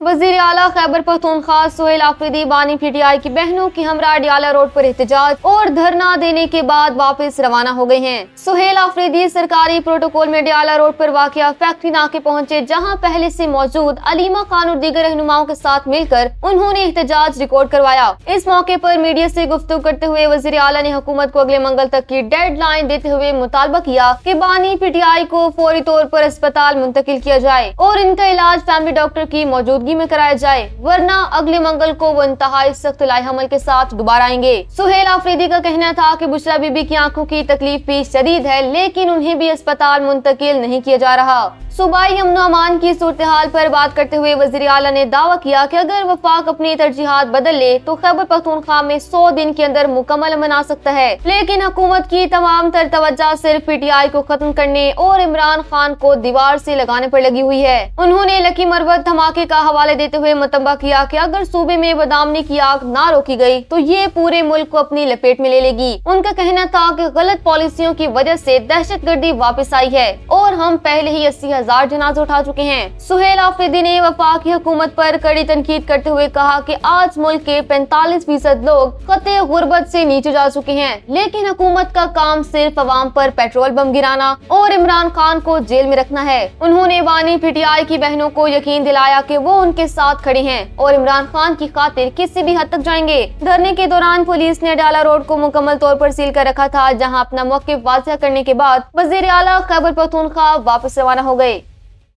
वजीर आला खैबर पख्तूनख्वा सुहेल आफरीदी बानी PTI की बहनों की हमरा डियाला रोड पर एहतजाज और धरना देने के बाद वापस रवाना हो गए हैं। सुहेल आफरीदी सरकारी प्रोटोकॉल में डियाला रोड पर वाक़िया फैक्ट्री नाके पहुंचे, जहां पहले से मौजूद अलीमा खान और दीगर रहनुमाओं के साथ मिलकर उन्होंने एहतजाज रिकॉर्ड करवाया। इस मौके पर मीडिया से गुफ्तगू करते हुए वजीर आला ने हुकूमत को अगले मंगल तक की डेड लाइन देते हुए मुतालबा किया कि बानी PTI को फौरी तौर पर अस्पताल मुंतकिल किया जाए और इनका इलाज फैमिली डॉक्टर की मौजूदगी में कराया जाए, वरना अगले मंगल को वो इंतहाई सख्त लाइहमल के साथ दोबारा आएंगे। सुहेल आफरीदी का कहना था कि बुशरा बीबी की आंखों की तकलीफ भी शदीद है, लेकिन उन्हें भी अस्पताल मुंतकिल नहीं किया जा रहा। सूबाई अमन अमान की सूरत हाल पर बात करते हुए वज़ीर आला ने दावा किया कि अगर वफाक अपनी तरजीहात बदल ले तो खैबर पख्तूनख्वा में 100 दिन के अंदर मुकम्मल अमन आ सकता है, लेकिन हुकूमत की तमाम तर तवज्जो सिर्फ PTI को खत्म करने और इमरान खान को दीवार से लगाने पर लगी हुई है। उन्होंने लकी मरवत धमाके का हवाले देते हुए मुतंबा किया कि अगर सूबे में बदामनी की आग ना रोकी गई तो ये पूरे मुल्क को अपनी लपेट में ले लेगी। उनका कहना था कि गलत पॉलिसियों की वजह से दहशतगर्दी वापस आई है और हम पहले ही 80,000 जनाजे उठा चुके हैं। सुहेल आफरीदी ने वफाकी हुकूमत पर कड़ी तनकीद करते हुए कहा कि आज मुल्क के 45% लोग खते गुर्बत से नीचे जा चुके हैं, लेकिन हुकूमत का काम सिर्फ अवाम पर पेट्रोल बम गिराना और इमरान खान को जेल में रखना है। उन्होंने बानी PTI की बहनों को यकीन दिलाया कि वो उनके साथ खड़े हैं और इमरान खान की खातिर किसी भी हद तक जाएंगे। धरने के दौरान पुलिस ने डाला रोड को मुकम्मल तौर पर सील कर रखा था, जहां अपना मौक़िफ़ वाज़ेह करने के बाद वज़ीर आला खैबर पख्तूनख्वा वापस रवाना हो गए।